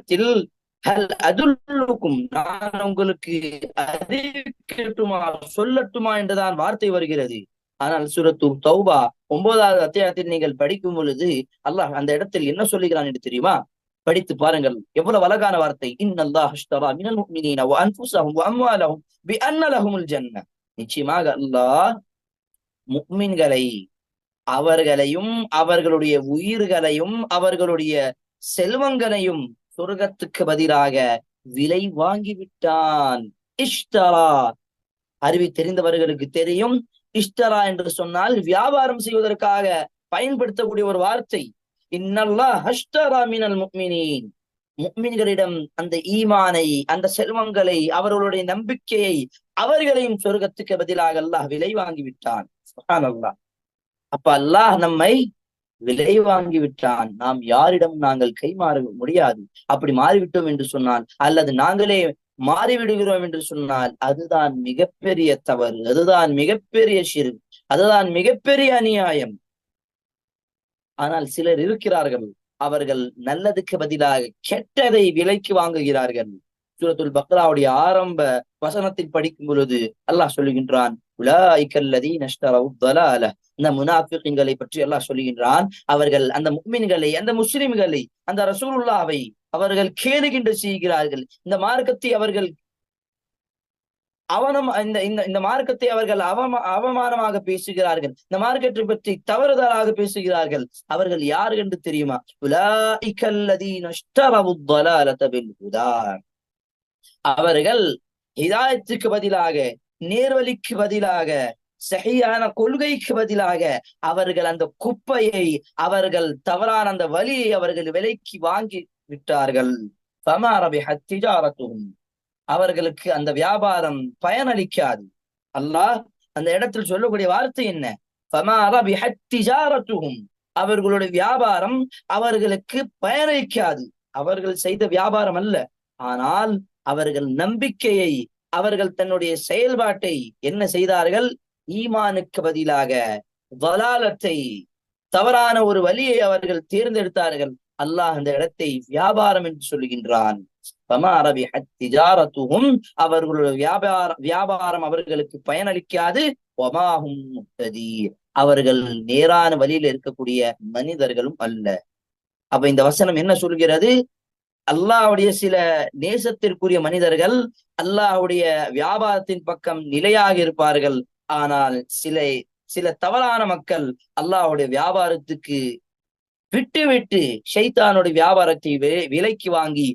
இடத்தில் ஹல் அதுல்லுக்கும், நான் உங்களுக்கு அறிவிக்கட்டுமா, சொல்லட்டுமா என்றுதான் வார்த்தை வருகிறது. ஆனால் சூரத்து தௌபா 9வது அத்தியாயத்தில் நீங்கள் படிக்கும் பொழுது அல்லாஹ் அந்த இடத்தில் என்ன சொல்லுகிறான் என்று தெரியுமா? படித்து பாருங்கள், எவ்வளவு அழகான வார்த்தை. இன்னல்லாஹ் அஷ்தரா மினல் முஃமினீன வ அன்ஃபுஸஹும் வ அம்வாலஹும் பிஅன்ன லஹுமுல் ஜன்னah. நிச்சயமாக அல்லாஹ் முஃமின்களை, அவர்களையும் அவர்களுடைய உயிர்களையும் அவர்களுடைய செல்வங்களையும் சொர்க்கத்துக்கு பதிலாக விலை வாங்கி விட்டான். இஷ்டரா, அறிவி தெரிந்தவர்களுக்கு தெரியும். இஷ்டரா என்று சொன்னால் வியாபாரம் செய்வதற்காக பயன்படுத்தக்கூடிய ஒரு வார்த்தை. இன்னல்லாஹ் அஷ்தரா மினல் முஃமினீன், முஃமின்களிடம் அந்த ஈமானை, அந்த செல்வங்களை, அவர்களுடைய நம்பிக்கையை, அவர்களையும் சொர்க்கத்துக்கு பதிலாக அல்லாஹ் விலை வாங்கி விட்டான். சுப்ஹானல்லாஹ். அப்ப அல்லாஹ் நம்மை விலை வாங்கி விட்டான். நாம் யாரிடம் நாங்கள் கை மாற முடியாது. அப்படி மாறிவிட்டோம் என்று சொன்னால், அல்லது நாங்களே மாறிவிடுகிறோம் என்று சொன்னால், அதுதான் மிகப்பெரிய தவறு, அதுதான் மிகப்பெரிய ஷிர்க், அதுதான் மிகப்பெரிய அநியாயம். ஆனால் சிலர் இருக்கிறார்கள், அவர்கள் நல்லதுக்கு பதிலாக கெட்டதை விலைக்கு வாங்குகிறார்கள். சூரத்துல் பக்ராவுடைய ஆரம்ப வசனத்தில் படிக்கும் பொழுது அல்லாஹ் சொல்லுகின்றான், உலாயிகல்லதீன இஷ்தரவு ضலால. இந்த முனாஃபிகீன்களை பற்றி அல்லாஹ் சொல்லுகின்றான், அவர்கள் அந்த முஃமின்களை, அந்த முஸ்லிம்களை, அந்த ரசூலுல்லாஹ்வை அவர்கள் கேடுகின்ற செய்கிறார்கள். இந்த மார்க்கத்தை அவர்கள் அவனம் இந்த இந்த இந்த மார்க்கத்தை அவர்கள் அவமானமாக பேசுகிறார்கள். இந்த மார்க்கத்தை பற்றி தவறுதலாக பேசுகிறார்கள். அவர்கள் யார் என்று தெரியுமா? உலாயிகல்லதீன இஷ்தரவு ضலாலத பில் ஹுதா. அவர்கள் ஹிதாயத்துக்கு பதிலாக, நேர்வழிக்கு பதிலாக, சஹீஹான கொள்கைக்கு பதிலாக அவர்கள் அந்த குப்பையை, அவர்கள் தவறான அந்த வழியை அவர்கள் விலைக்கு வாங்கி விட்டார்கள். ஃபமா ரபிஹத் திஜாரத்துஹும், அவர்களுக்கு அந்த வியாபாரம் பயனளிக்காது. அல்லாஹ் அந்த இடத்தில் சொல்லக்கூடிய வார்த்தை என்ன? ஃபமா ரபிஹத் திஜாரத்துஹும், அவர்களுடைய வியாபாரம் அவர்களுக்கு பயனளிக்காது. அவர்கள் செய்த வியாபாரம் அல்ல, ஆனால் அவர்கள் நம்பிக்கையை, அவர்கள் தன்னுடைய செயல்பாட்டை என்ன செய்தார்கள்? ஈமானுக்கு பதிலாக வலாலத்தை, தவறான ஒரு வழியை அவர்கள் தேர்ந்தெடுத்தார்கள். அல்லாஹ் அந்த இடத்தை வியாபாரம் என்று சொல்லுகின்றான். அவர்களுடைய வியாபாரம் அவர்களுக்கு பயனளிக்காது. அவர்கள் நேரான வழியில் இருக்கக்கூடிய மனிதர்களும் அல்ல. அப்ப இந்த வசனம் என்ன சொல்கிறது? அல்லாஹ்வுடைய சில நேசத்திற்குரிய மனிதர்கள் அல்லாஹ்வுடைய வியாபாரத்தின் பக்கம் நிலையாக இருப்பார்கள். ஆனால் சில தவறான மக்கள் அல்லாஹ்வுடைய வியாபாரத்துக்கு விட்டு விட்டு ஷைத்தானுடைய வியாபாரத்தை விலைக்கு வாங்கி